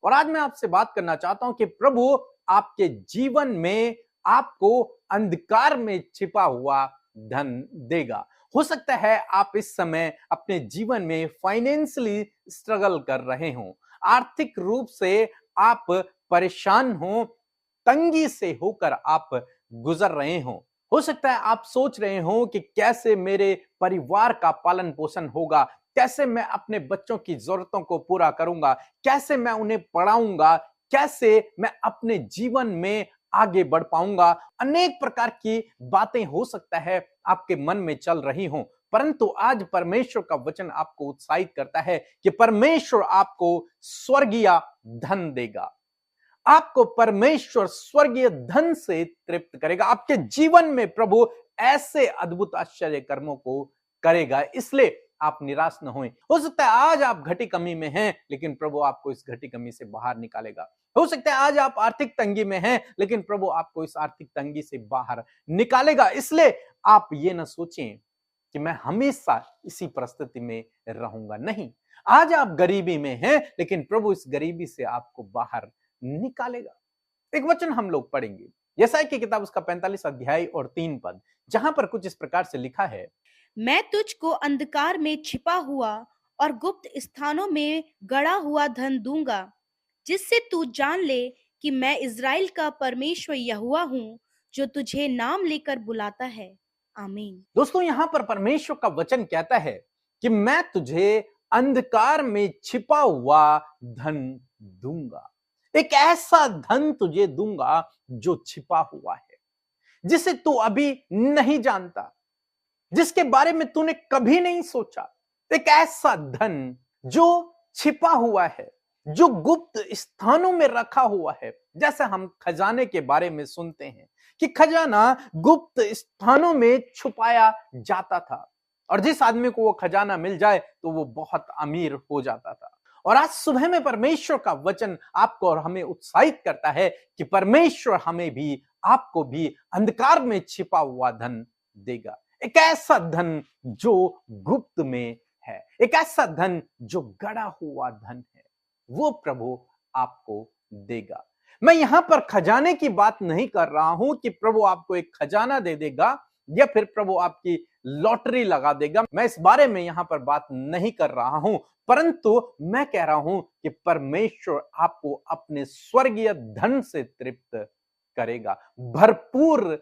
और आज मैं आपसे बात करना चाहता हूं कि प्रभु आपके जीवन में आपको अंधकार में छिपा हुआ धन देगा। हो सकता है आप इस समय अपने जीवन में फाइनेंशियली स्ट्रगल कर रहे हो, आर्थिक रूप से आप परेशान हो, तंगी से होकर आप गुजर रहे हो सकता है आप सोच रहे हो कि कैसे मेरे परिवार का पालन पोषण होगा, कैसे मैं अपने बच्चों की जरूरतों को पूरा करूंगा, कैसे मैं उन्हें पढ़ाऊंगा, कैसे मैं अपने जीवन में आगे बढ़ पाऊंगा। अनेक प्रकार की बातें हो सकता है आपके मन में चल रही हो, परंतु आज परमेश्वर का वचन आपको उत्साहित करता है कि परमेश्वर आपको स्वर्गीय धन देगा। आपको परमेश्वर स्वर्गीय धन से तृप्त करेगा। आपके जीवन में प्रभु ऐसे अद्भुत आश्चर्य कर्मों को करेगा, इसलिए आप निराश न हों। हो सकता है आज आप घटी कमी में हैं, लेकिन प्रभु आपको इस घटी कमी से बाहर निकालेगा। हो सकता है आज आप आर्थिक तंगी में हैं, लेकिन प्रभु आपको इस आर्थिक तंगी से बाहर निकालेगा। इसलिए आप ये न सोचें कि मैं हमेशा इसी परिस्थिति में रहूंगा। नहीं, आज आप गरीबी में हैं, लेकिन प्रभु इस गरीबी से आपको बाहर निकालेगा। एक वचन हम लोग पढ़ेंगे यशायाह की किताब उसका 45 अध्याय और 3 पद, जहां पर कुछ इस प्रकार से लिखा है, मैं तुझको अंधकार में छिपा हुआ और गुप्त स्थानों में गड़ा हुआ धन दूंगा, जिससे तू जान ले कि मैं इज़राइल का परमेश्वर यहोवा हूँ, जो तुझे नाम लेकर बुलाता है। आमीन। दोस्तों यहां पर परमेश्वर का वचन कहता है कि मैं तुझे अंधकार में छिपा हुआ धन दूंगा। एक ऐसा धन तुझे दूंगा जो छिपा हुआ है, जिसे तू अभी नहीं जानता, जिसके बारे में तूने कभी नहीं सोचा। एक ऐसा धन जो छिपा हुआ है, जो गुप्त स्थानों में रखा हुआ है। जैसे हम खजाने के बारे में सुनते हैं कि खजाना गुप्त स्थानों में छुपाया जाता था, और जिस आदमी को वो खजाना मिल जाए तो वो बहुत अमीर हो जाता था। और आज सुबह में परमेश्वर का वचन आपको और हमें उत्साहित करता है कि परमेश्वर हमें भी, आपको भी अंधकार में छिपा हुआ धन देगा। एक ऐसा धन जो गुप्त में है, एक ऐसा धन जो गड़ा हुआ धन है, वो प्रभु आपको देगा। मैं यहां पर खजाने की बात नहीं कर रहा हूं कि प्रभु आपको एक खजाना दे देगा या फिर प्रभु आपकी लॉटरी लगा देगा। मैं इस बारे में यहां पर बात नहीं कर रहा हूं, परंतु मैं कह रहा हूं कि परमेश्वर आपको अपने स्वर्गीय धन से तृप्त करेगा, भरपूर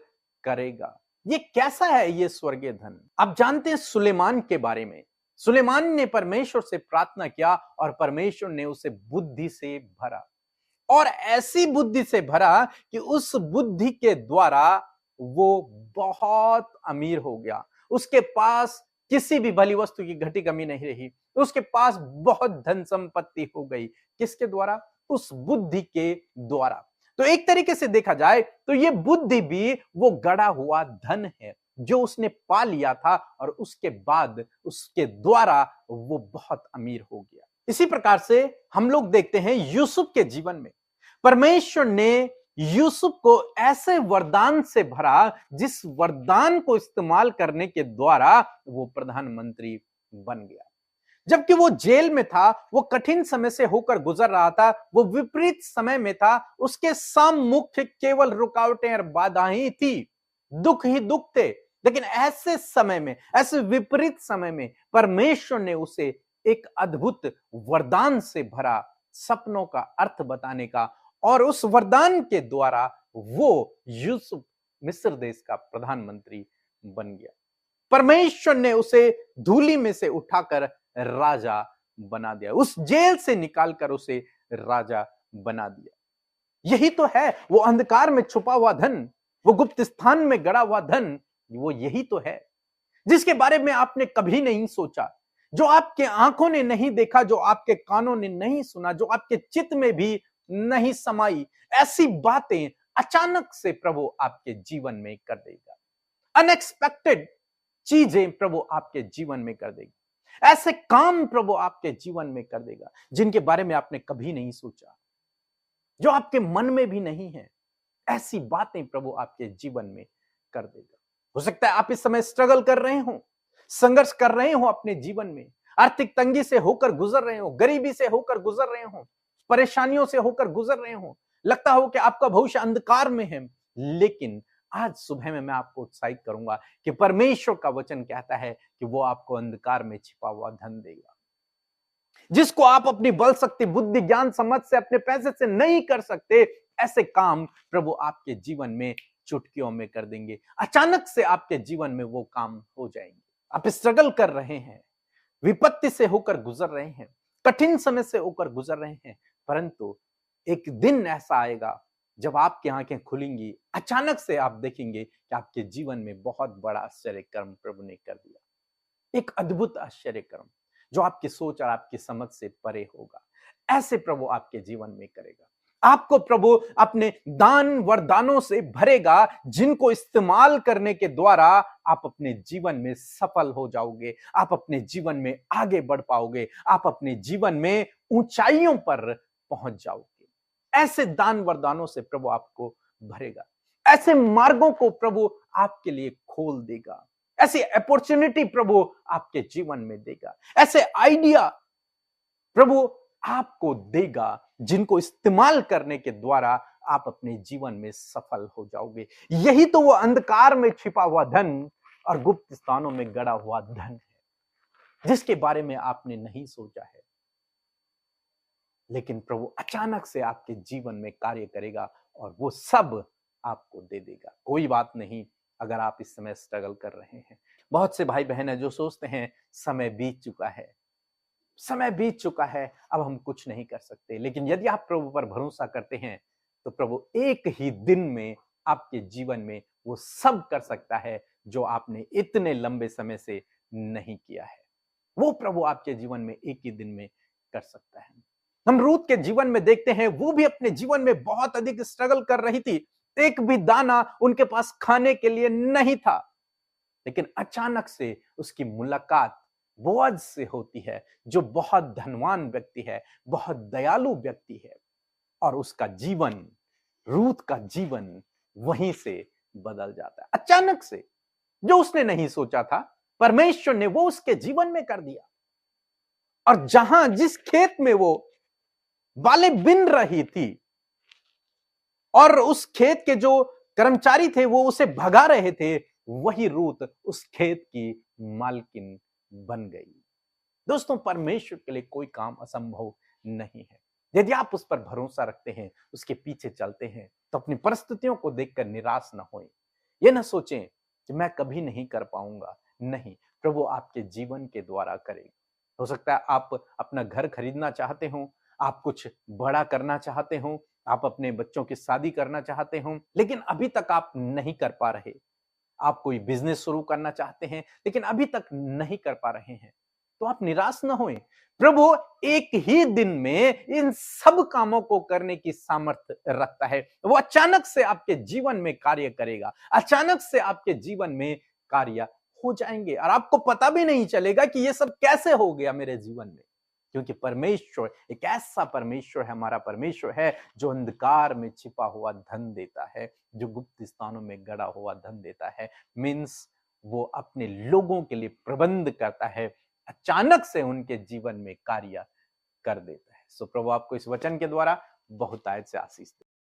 करेगा। ये कैसा है ये स्वर्गीय धन? आप जानते हैं सुलेमान के बारे में। सुलेमान ने परमेश्वर से प्रार्थना किया और परमेश्वर ने उसे बुद्धि से भरा, और ऐसी बुद्धि से भरा कि उस बुद्धि के द्वारा वो बहुत अमीर हो गया। उसके पास किसी भी भली वस्तु की घटी कमी नहीं रही, उसके पास बहुत धन संपत्ति हो गई। किसके द्वारा? उस बुद्धि के द्वारा। तो एक तरीके से देखा जाए तो ये बुद्धि भी वो गड़ा हुआ धन है जो उसने पा लिया था, और उसके बाद उसके द्वारा वो बहुत अमीर हो गया। इसी प्रकार से हम लोग देखते हैं यूसुफ के जीवन में परमेश्वर ने यूसुफ को ऐसे वरदान से भरा, जिस वरदान को इस्तेमाल करने के द्वारा वो प्रधानमंत्री बन गया। जबकि वो जेल में था, वो कठिन समय से होकर गुजर रहा था, वो विपरीत समय में था, उसके सम्मुख केवल रुकावटें और बाधाएं थी, दुख ही दुख थे। लेकिन ऐसे समय में, ऐसे विपरीत समय में परमेश्वर ने उसे एक अद्भुत वरदान से भरा, सपनों का अर्थ बताने का, और उस वरदान के द्वारा वो यूसुफ मिस्र देश का प्रधानमंत्री बन गया। परमेश्वर ने उसे धूली में से उठाकर राजा बना दिया, उस जेल से निकालकर उसे राजा बना दिया। यही तो है वो अंधकार में छुपा हुआ धन, वो गुप्त स्थान में गड़ा हुआ धन। वो यही तो है जिसके बारे में आपने कभी नहीं सोचा, जो आपके आंखों ने नहीं देखा, जो आपके कानों ने नहीं सुना, जो आपके चित्त में भी नहीं समाई। ऐसी बातें अचानक से प्रभु आपके जीवन में कर देगा। अनएक्सपेक्टेड चीजें प्रभु आपके जीवन में कर देगा। ऐसे काम प्रभु आपके जीवन में कर देगा जिनके बारे में आपने कभी नहीं सोचा, जो आपके मन में भी नहीं है। ऐसी बातें प्रभु आपके जीवन में कर देगा। हो सकता है आप इस समय स्ट्रगल कर रहे हो, संघर्ष कर रहे हो अपने जीवन में, आर्थिक तंगी से होकर गुजर रहे हो, गरीबी से होकर गुजर रहे हो, परेशानियों से होकर गुजर रहे हो, लगता हो कि आपका भविष्य अंधकार में है, लेकिन आज सुबह में मैं आपको उत्साहित करूंगा कि परमेश्वर का वचन कहता है कि वो आपको अंधकार में छिपा हुआ धन देगा, जिसको आप अपनी बल शक्ति बुद्धि ज्ञान समझ से अपने पैसे से नहीं कर सकते। ऐसे काम प्रभु आपके जीवन में चुटकियों में कर देंगे। अचानक से आपके जीवन में वो काम हो जाएंगे। आप स्ट्रगल कर रहे हैं, विपत्ति से होकर गुजर रहे हैं, कठिन समय से होकर गुजर रहे हैं, परंतु एक दिन ऐसा आएगा जब आपकी आंखें खुलेंगी, अचानक से आप देखेंगे कि आपके जीवन में बहुत बड़ा आश्चर्य कर्म प्रभु ने कर दिया। एक अद्भुत आश्चर्य कर्म जो आपकी सोच और आपकी समझ से परे होगा। ऐसे प्रभु आपके जीवन में करेगा। आपको प्रभु अपने दान वरदानों से भरेगा, जिनको इस्तेमाल करने के द्वारा आप अपने जीवन में सफल हो जाओगे, आप अपने जीवन में आगे बढ़ पाओगे, आप अपने जीवन में ऊंचाइयों पर पहुंच जाओगे। ऐसे दान वरदानों से प्रभु आपको भरेगा, ऐसे मार्गों को प्रभु आपके लिए खोल देगा, ऐसी अपॉर्चुनिटी प्रभु आपके जीवन में देगा, ऐसे आइडिया प्रभु आपको देगा, जिनको इस्तेमाल करने के द्वारा आप अपने जीवन में सफल हो जाओगे। यही तो वो अंधकार में छिपा हुआ धन और गुप्त स्थानों में गड़ा हुआ धन है, जिसके बारे में आपने नहीं सोचा है, लेकिन प्रभु अचानक से आपके जीवन में कार्य करेगा और वो सब आपको दे देगा। कोई बात नहीं अगर आप इस समय स्ट्रगल कर रहे हैं। बहुत से भाई बहन है जो सोचते हैं समय बीत चुका है, समय बीत चुका है, अब हम कुछ नहीं कर सकते। लेकिन यदि आप प्रभु पर भरोसा करते हैं तो प्रभु एक ही दिन में आपके जीवन में वो सब कर सकता है जो आपने इतने लंबे समय से नहीं किया है। वो प्रभु आपके जीवन में एक ही दिन में कर सकता है। हम रूत के जीवन में देखते हैं, वो भी अपने जीवन में बहुत अधिक स्ट्रगल कर रही थी। एक भी दाना उनके पास खाने के लिए नहीं था, लेकिन अचानक से उसकी मुलाकात बोअज से होती है, जो बहुत धनवान व्यक्ति है, बहुत दयालु व्यक्ति है, और उसका जीवन, रूत का जीवन वहीं से बदल जाता है। अचानक से जो उसने नहीं सोचा था, परमेश्वर ने वो उसके जीवन में कर दिया। और जहां जिस खेत में वो बालें बिन रही थी और उस खेत के जो कर्मचारी थे वो उसे भगा रहे थे, वही रूत उस खेत की मालकिन बन गई। दोस्तों, परमेश्वर के लिए कोई काम असंभव नहीं है। यदि आप उस पर भरोसा रखते हैं, उसके पीछे चलते हैं, तो अपनी परिस्थितियों को देखकर निराश न होएं। ये ना सोचें कि मैं कभी नहीं कर पाऊंगा। नहीं, प्रभु आपके जीवन के द्वारा करेगा। हो सकता है आप अपना घर खरीदना चाहते हो, आप कुछ बड़ा करना चाहते हो, आप अपने बच्चों की शादी करना चाहते हो, लेकिन अभी तक आप नहीं कर पा रहे। आप कोई बिजनेस शुरू करना चाहते हैं, लेकिन अभी तक नहीं कर पा रहे हैं, तो आप निराश न होएं। प्रभु एक ही दिन में इन सब कामों को करने की सामर्थ्य रखता है। वो अचानक से आपके जीवन में कार्य करेगा, अचानक से आपके जीवन में कार्य हो जाएंगे और आपको पता भी नहीं चलेगा कि ये सब कैसे हो गया मेरे जीवन में। क्योंकि परमेश्वर एक ऐसा परमेश्वर है, हमारा परमेश्वर है, जो अंधकार में छिपा हुआ धन देता है, जो गुप्त स्थानों में गड़ा हुआ धन देता है। मीन्स वो अपने लोगों के लिए प्रबंध करता है, अचानक से उनके जीवन में कार्य कर देता है। सो प्रभु आपको इस वचन के द्वारा बहुतायत से आशीष दे।